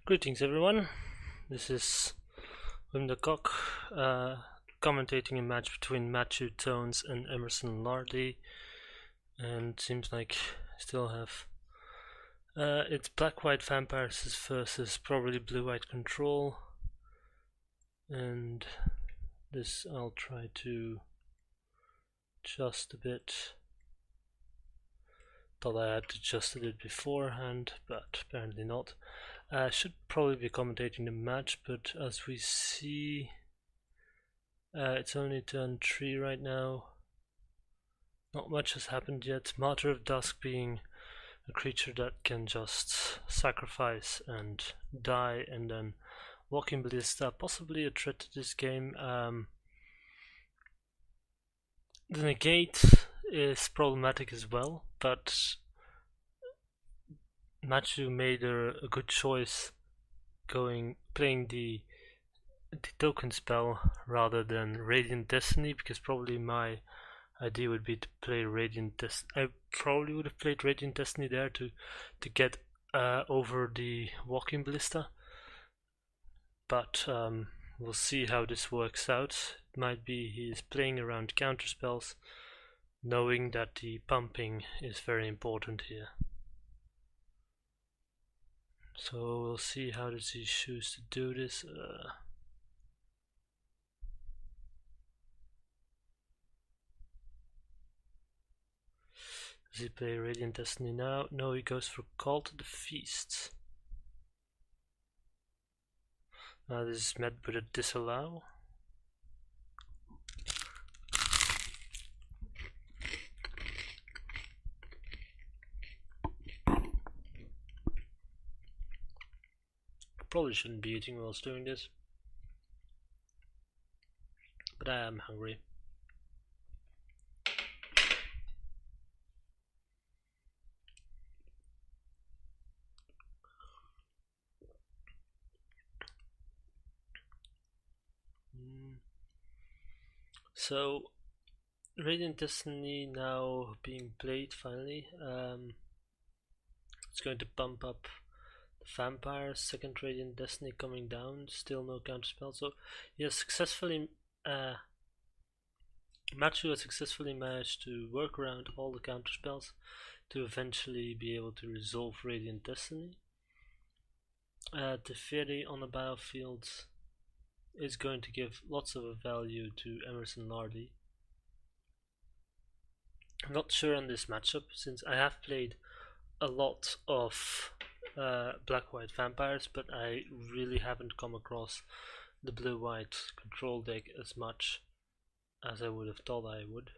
Greetings everyone, this is Wim the Cock, commentating a match between Matthew Tones and Emerson Lardie, and seems like I still have it's black-white vampires versus probably blue-white control, and this I'll try to adjust a bit. Thought I had adjusted it beforehand, but apparently not. I should probably be commentating the match, but as we see, it's only turn 3 right now. Not much has happened yet. Martyr of Dusk being a creature that can just sacrifice and die, and then Walking Ballista, possibly a threat to this game. The negate is problematic as well, but Matthew made a good choice playing the token spell rather than Radiant Destiny, because probably my idea would be to play Radiant Destiny. I probably would have played Radiant Destiny there to get over the Walking Ballista, but we'll see how this works out. It might be he's playing around counter spells, knowing that the pumping is very important here. So we'll see how does he choose to do this. Does he play Radiant Destiny now? No, he goes for Call to the Feast. Now this is met with a disallow. Probably shouldn't be eating whilst doing this, but I am hungry. So Radiant Destiny now being played finally. It's going to bump up the Vampire. Second Radiant Destiny coming down, still no counterspell. So he has successfully Matthew has successfully managed to work around all the counterspells to eventually be able to resolve Radiant Destiny. Teferi on the battlefield is going to give lots of value to Emerson Lardie. I'm not sure on this matchup, since I have played a lot of black-white vampires, but I really haven't come across the blue-white control deck as much as I would have thought I would.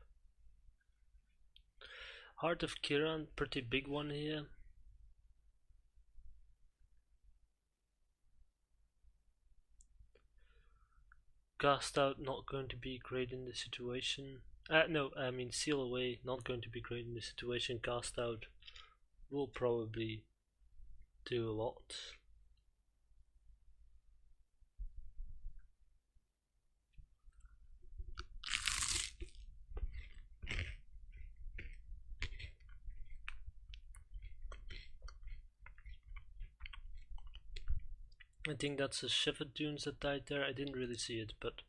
Heart of Kiran, pretty big one here. Cast Out, not going to be great in this situation. No, I mean Seal Away, not going to be great in this situation. Cast Out will probably do a lot. I think that's a Shivered Dunes that died there. I didn't really see it, but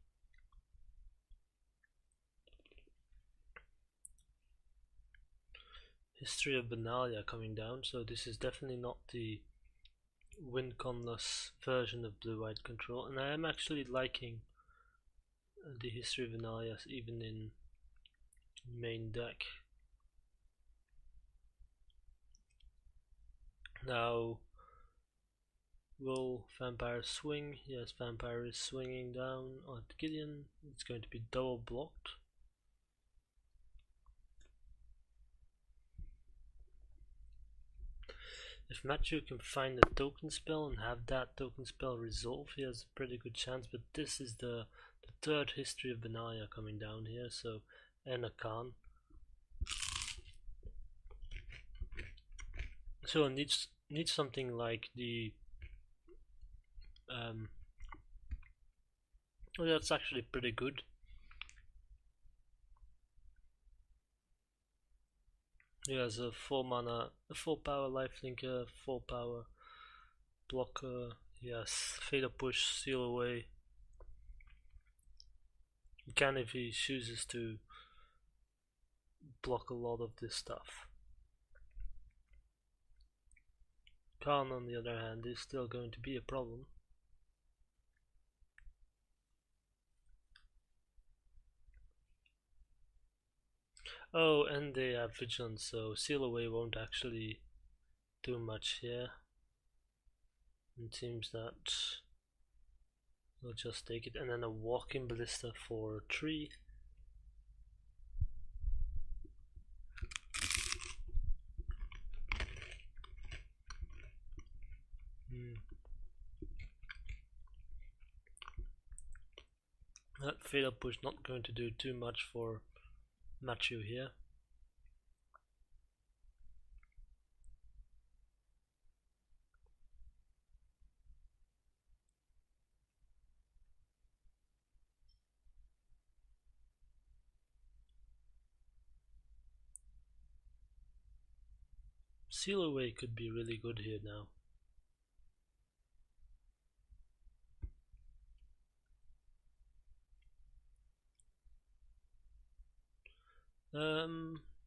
History of Benalia coming down, so this is definitely not the win-conless version of blue-white control, and I am actually liking the History of Benalia even in main deck. Now, will Vampire swing? Yes, Vampire is swinging down at Gideon. It's going to be double blocked. If Matthew can find a token spell and have that token spell resolve, he has a pretty good chance, but this is the third History of Benalia coming down here, so, and a Khan. So it needs something like the well, that's actually pretty good. He has a 4 mana, a 4 power lifelinker, 4 power blocker. Yes, fatal push, seal away. He can if he chooses to block a lot of this stuff. Khan, on the other hand, is still going to be a problem. Oh, and they have vigilance, so seal away won't actually do much here. It seems that we'll just take it, and then a walking ballista for 3. That fatal push not going to do too much for Matthew here. Seal away could be really good here now.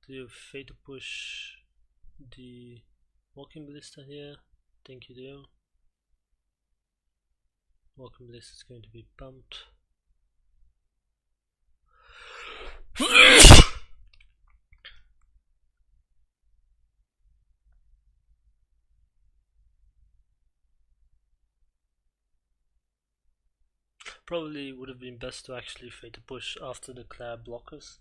Do you fatal push the walking ballista here? I think you do. Walking ballista is going to be pumped. Probably would have been best to actually fatal push after the Claire blockers.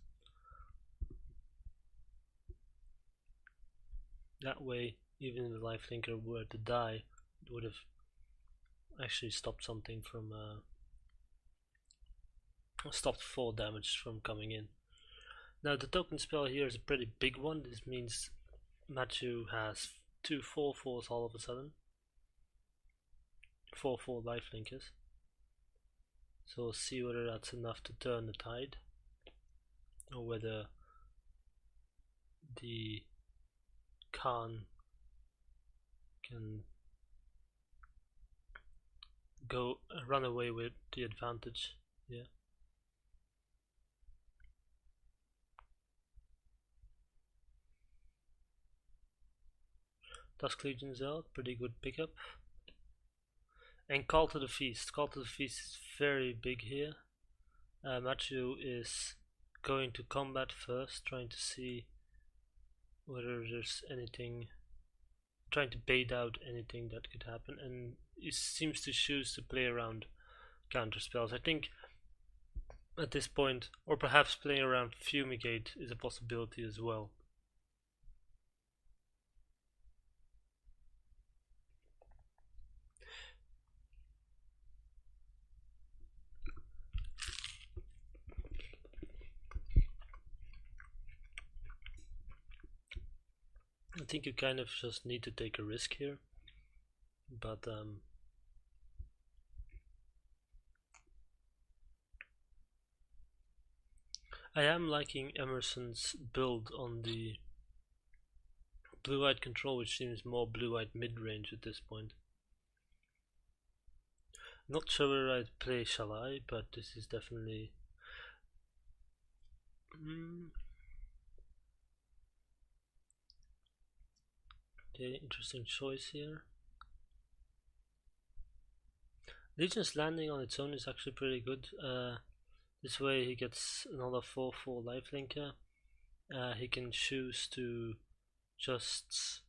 That way, even if the lifelinker were to die, it would have actually stopped something from stopped fall damage from coming in. Now the token spell here is a pretty big one. This means Matthew has 2 4/4s all of a sudden. 4/4 lifelinkers. So we'll see whether that's enough to turn the tide, or whether the Khan can go run away with the advantage. Yeah. Dusk Legion's out, pretty good pickup. And Call to the Feast. Call to the Feast is very big here. Matthew is going to combat first, trying to see whether there's anything, trying to bait out anything that could happen, and he seems to choose to play around counter spells. I think at this point, or perhaps playing around Fumigate is a possibility as well. I think you kind of just need to take a risk here, but I am liking Emerson's build on the blue-white control, which seems more blue-white mid-range at this point. Not sure whether I'd play Shall I, but this is definitely okay, interesting choice here. Legion's Landing on its own is actually pretty good. This way he gets another 4/4 lifelinker. He can choose to just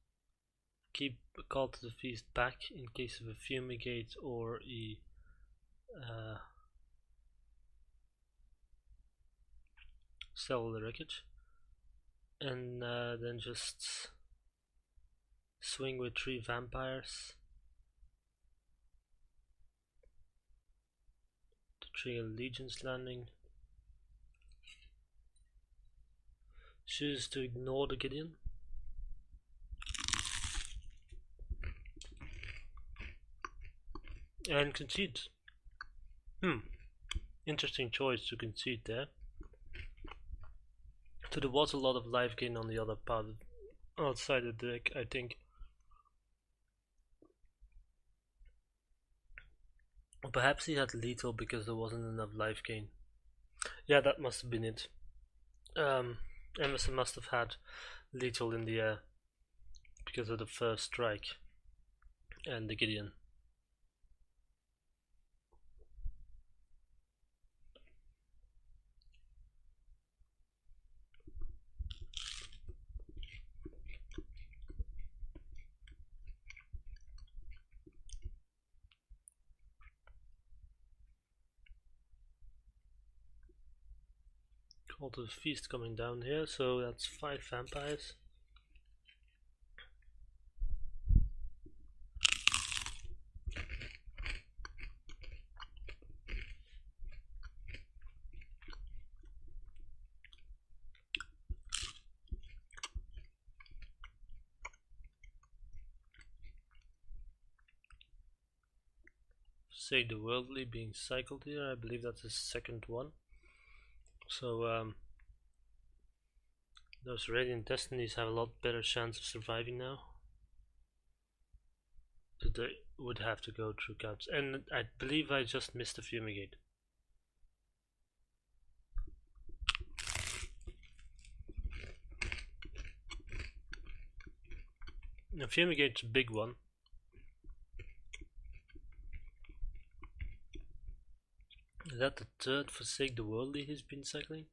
keep a Call to the Feast back in case of a Fumigate or a sell the wreckage, and then just swing with 3 vampires to trigger Legion's Landing. Choose to ignore the Gideon. And concede. Interesting choice to concede there. So there was a lot of life gain on the other part, outside the deck, I think. Or perhaps he had lethal because there wasn't enough life gain. Yeah, that must have been it. Emerson must have had lethal in the air because of the first strike and the Gideon. Call to the feast coming down here, so that's 5 vampires. Say the Worldly being cycled here, I believe that's the second one. So those Radiant Destinies have a lot better chance of surviving now. But they would have to go through caps. And I believe I just missed a Fumigate. The Fumigate's a big one. Is that the third Forsake the Worldly he's been cycling?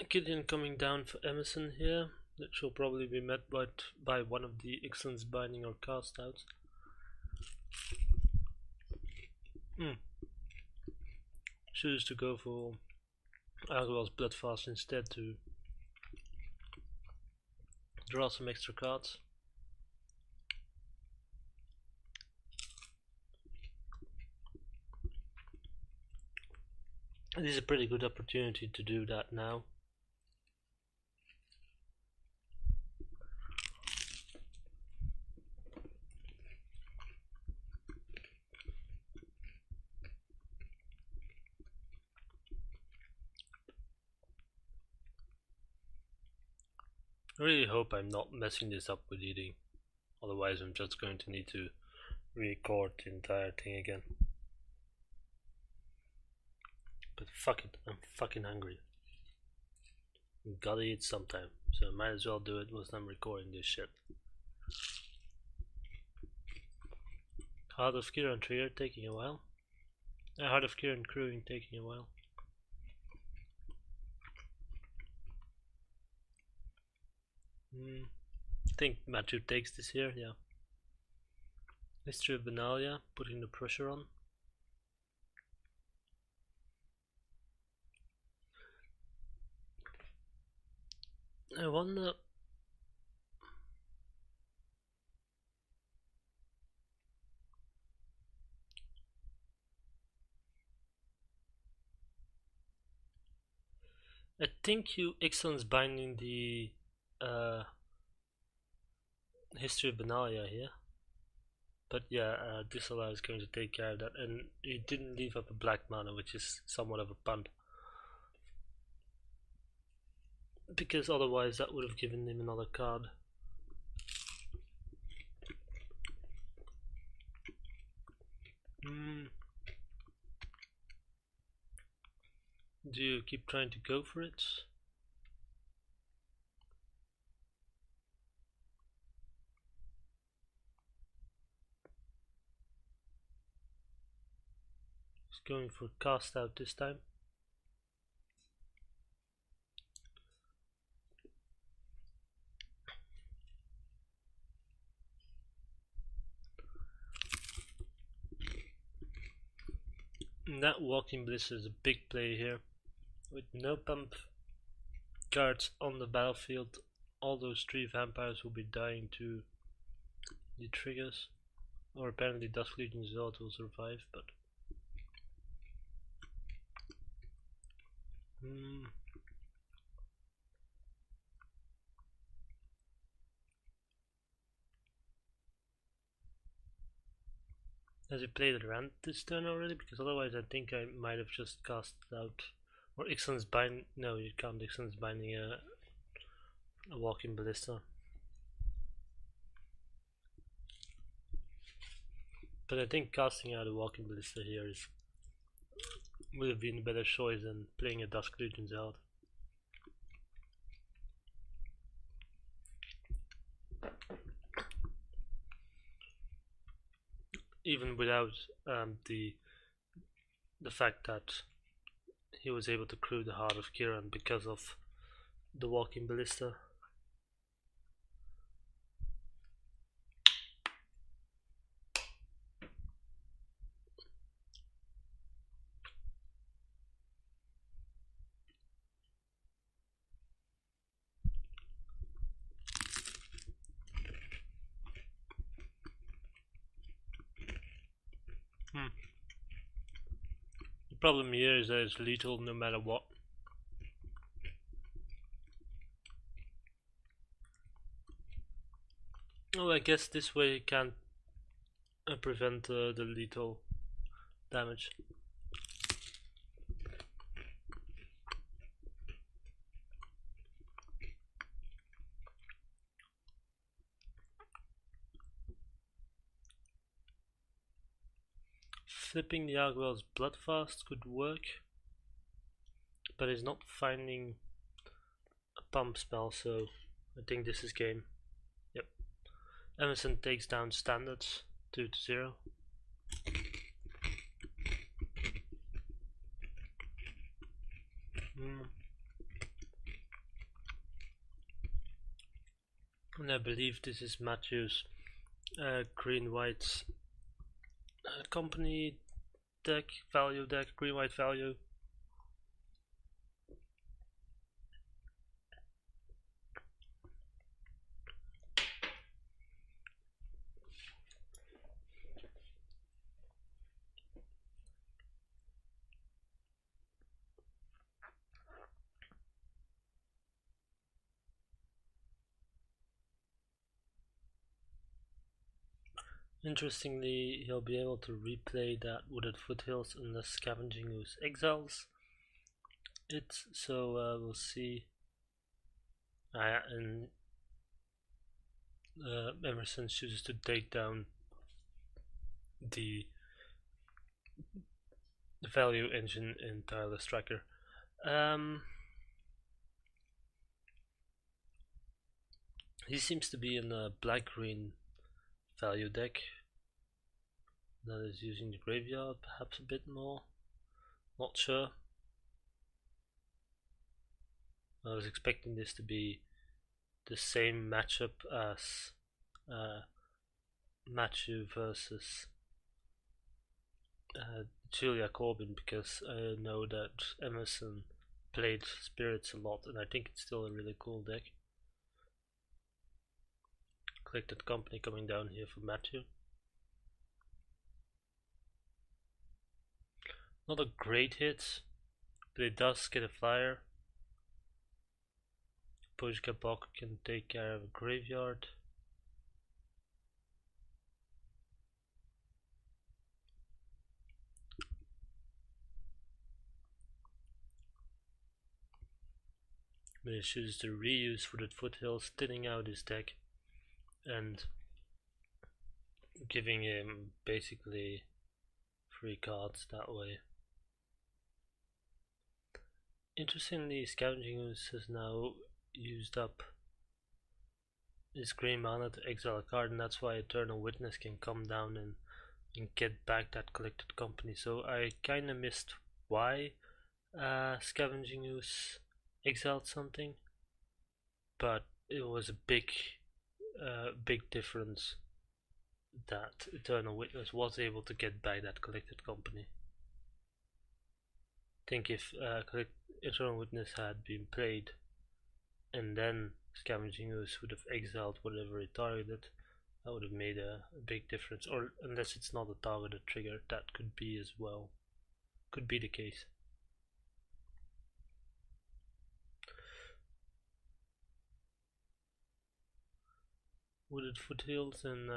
Gideon coming down for Emerson here. That shall probably be met by one of the Excellence Binding or Cast Outs. Choose to go for Agwal's Bloodfast instead to draw some extra cards. This is a pretty good opportunity to do that now. I really hope I'm not messing this up with eating, otherwise I'm just going to need to record the entire thing again. But fuck it, I'm fucking hungry. Gotta eat sometime, so I might as well do it whilst I'm recording this shit. Heart of Kiran Trigger taking a while. Heart of Kiran Crewing taking a while. I think Matthew takes this here, yeah. History of Benalia, putting the pressure on. I wonder... I think you Excellence Binding the History of Benalia here. But yeah, Disallow is going to take care of that, and he didn't leave up a black mana, which is somewhat of a punt. Because otherwise that would have given him another card. Do you keep trying to go for it? He's going for Cast Out this time. And that Walking Bliss is a big play here. With no pump cards on the battlefield, all those 3 vampires will be dying to the triggers. Or apparently Dusk Legion Zealot will survive, but... Has he played Rand this turn already? Because otherwise I think I might have just cast out. Or Excellence Bind. No, you can't Excellence Binding a Walking Ballista. But I think casting out a walking ballista here would have been a better choice than playing a Dusk Legion's out. Even without the fact that he was able to crew the Heart of Kiran because of the walking ballista. The problem here is that it's lethal no matter what. Well, I guess this way you can't prevent the lethal damage. Flipping the Arguel's Bloodfast could work, but he's not finding a pump spell, so I think this is game. Yep. Emerson takes down standards 2-0. And I believe this is Matthew's green-white company deck, value deck, green-white value. Interestingly, he'll be able to replay that Wooded Foothills unless Scavenging Ooze exiles it, so we'll see. And Emerson chooses to take down the value engine in Tireless Tracker. He seems to be in a black-green value deck that is using the graveyard perhaps a bit more, not sure. I was expecting this to be the same matchup as Matthew versus Julia Corbin, because I know that Emerson played Spirits a lot and I think it's still a really cool deck. Collected Company coming down here for Matthew. Not a great hit, but it does get a flyer. Pojka Bok can take care of a graveyard. But he chooses to reuse Wooded Foothills, thinning out his deck and giving him basically 3 cards that way. Interestingly, Scavenging Ooze has now used up his green mana to exile a card, and that's why Eternal Witness can come down and get back that Collected Company. So I kinda missed why Scavenging Ooze exiled something, but it was a big difference that Eternal Witness was able to get back that Collected Company. I think if Eternal Witness had been played and then Scavenging Ooze would have exiled whatever it targeted, that would have made a big difference. Or unless it's not a targeted trigger, that could be as well. Could be the case. Wooded Foothills and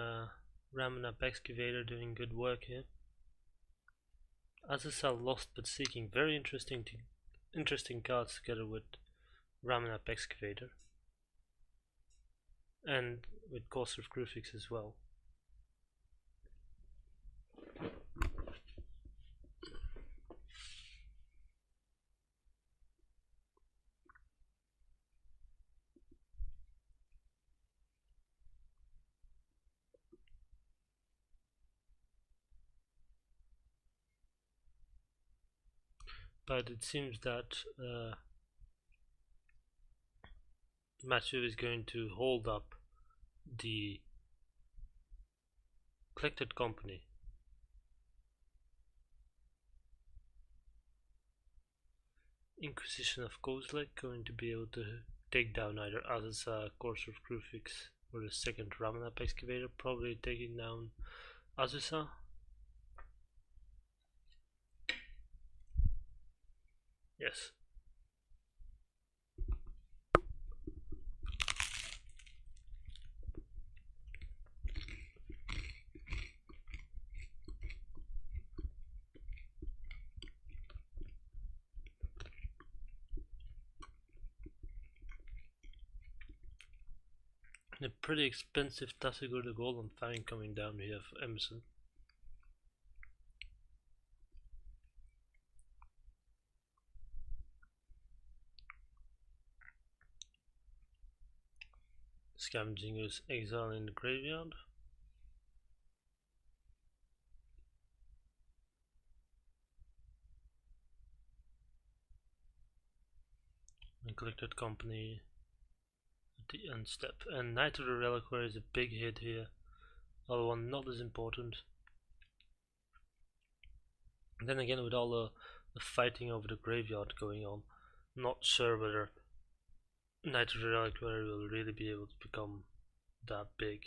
ramming up Excavator doing good work here. Azazel lost but seeking, very interesting cards together with ramming up Excavator. And with Courser of Crucifix as well. but it seems that Matthew is going to hold up the collected company. Inquisition of Kozlek going to be able to take down either Azusa, Courser of Krufix, or the second Ramanap excavator, probably taking down Azusa. Yes. A pretty expensive Tassigur the Golden Fang coming down here for Emerson. Scavenging is exile in the graveyard. And collected company at the end step. And Knight of the Reliquary is a big hit here. Other one not as important. And then again, with all the fighting over the graveyard going on, not sure whether Knight of the Reliquary will really be able to become that big.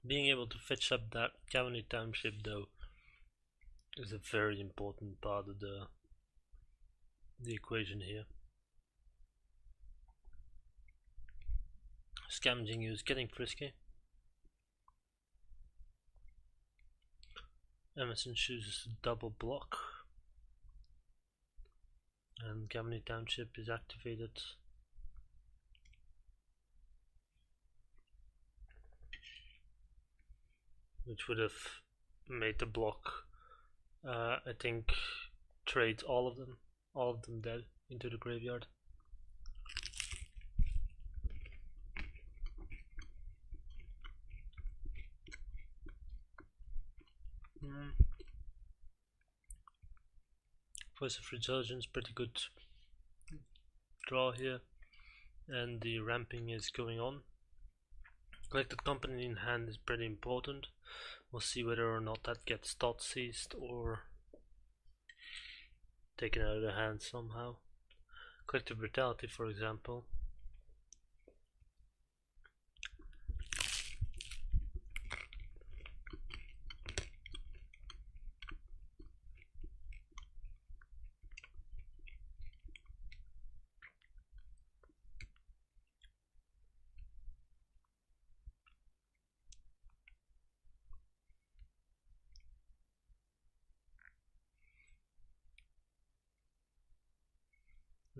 Being able to fetch up that Cavaney Township though is a very important part of the equation here. Scavenging is getting frisky. Emerson chooses a double block and Cavaney Township is activated. Which would have made the block, I think, trade all of them dead into the graveyard. Voice of Resurgence, pretty good draw here, and the ramping is going on. Collected company in hand is pretty important. We'll see whether or not that gets thought seized or taken out of the hand somehow. Collective Brutality, for example.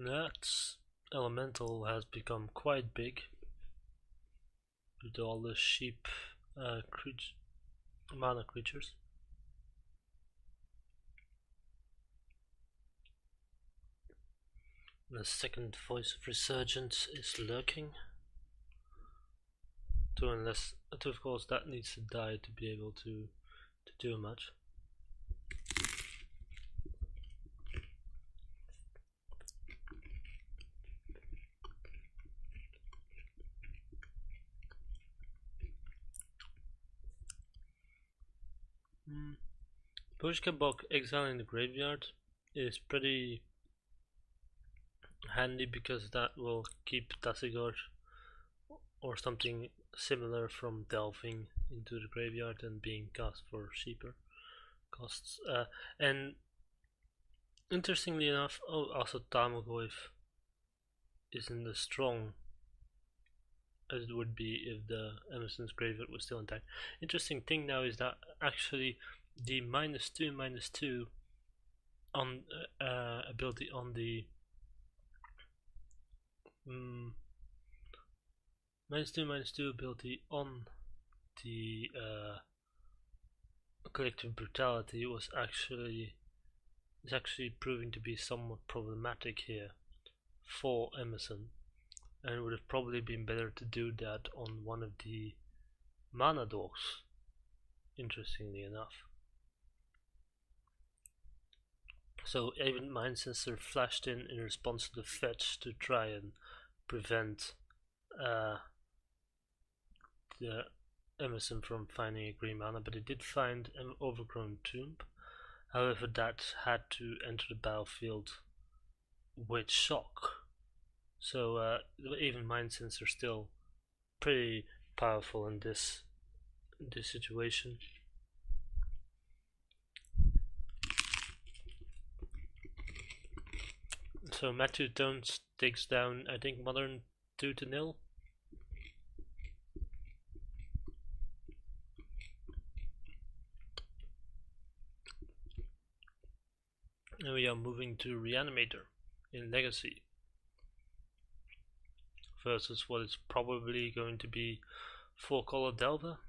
That elemental has become quite big with all the sheep mana creatures. The second Voice of Resurgence is lurking. Of course that needs to die to be able to do much. Pushkabok exiling the graveyard is pretty handy because that will keep Tassigur or something similar from delving into the graveyard and being cast for cheaper costs. And interestingly enough, also Tarmogoyf isn't as strong as it would be if the Emerson's graveyard was still intact. Interesting thing now is that actually the -2/-2 on ability on the -2/-2 ability on the collective brutality is actually proving to be somewhat problematic here for Emerson, and it would have probably been better to do that on one of the mana dogs, interestingly enough. So even Mind Sensor flashed in response to the fetch to try and prevent the Emerson from finding a green mana, but it did find an overgrown tomb. However, that had to enter the battlefield with shock. So even Mind Sensor still pretty powerful in this situation. So Matthew Jones takes down, I think, Modern 2-0. And we are moving to Reanimator in Legacy versus what is probably going to be 4-color Delver.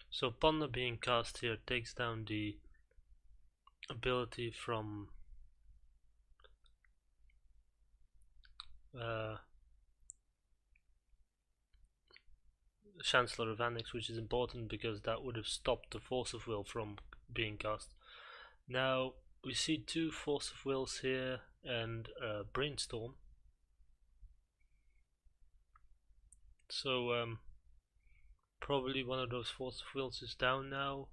So Ponder being cast here takes down the ability from Chancellor of Annex, which is important because that would have stopped the Force of Will from being cast. Now we see 2 Force of Wills here and Brainstorm. So probably one of those Force of Wills is down now,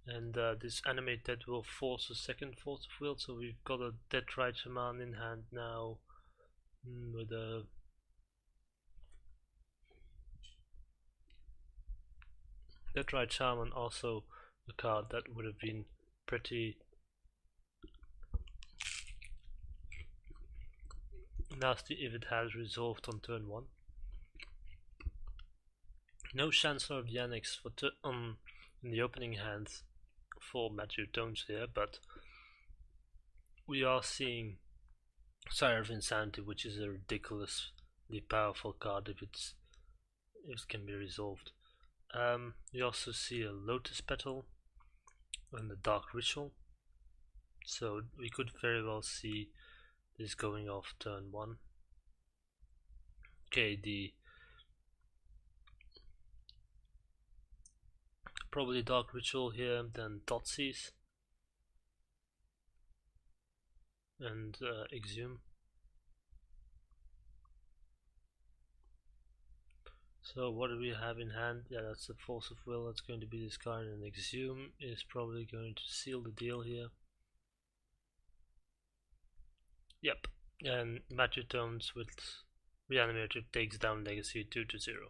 and this Animate Dead will force a second Force of Will, so we've got a Dead Right Shaman in hand now with a Dead Right Shaman, also a card that would have been pretty nasty if it has resolved on turn 1. No Chancellor of the Annex for in the opening hand for Matthew Jones here, but we are seeing Sire of Insanity, which is a ridiculously powerful card if it can be resolved. We also see a Lotus Petal and the Dark Ritual, so we could very well see this going off turn 1. Okay, probably Dark Ritual here, then Thoughtseize and Exhume. So what do we have in hand? Yeah, that's the Force of Will, that's going to be discarded, and Exhume is probably going to seal the deal here. Yep, and Matthew Jones with Reanimator takes down Legacy 2-0.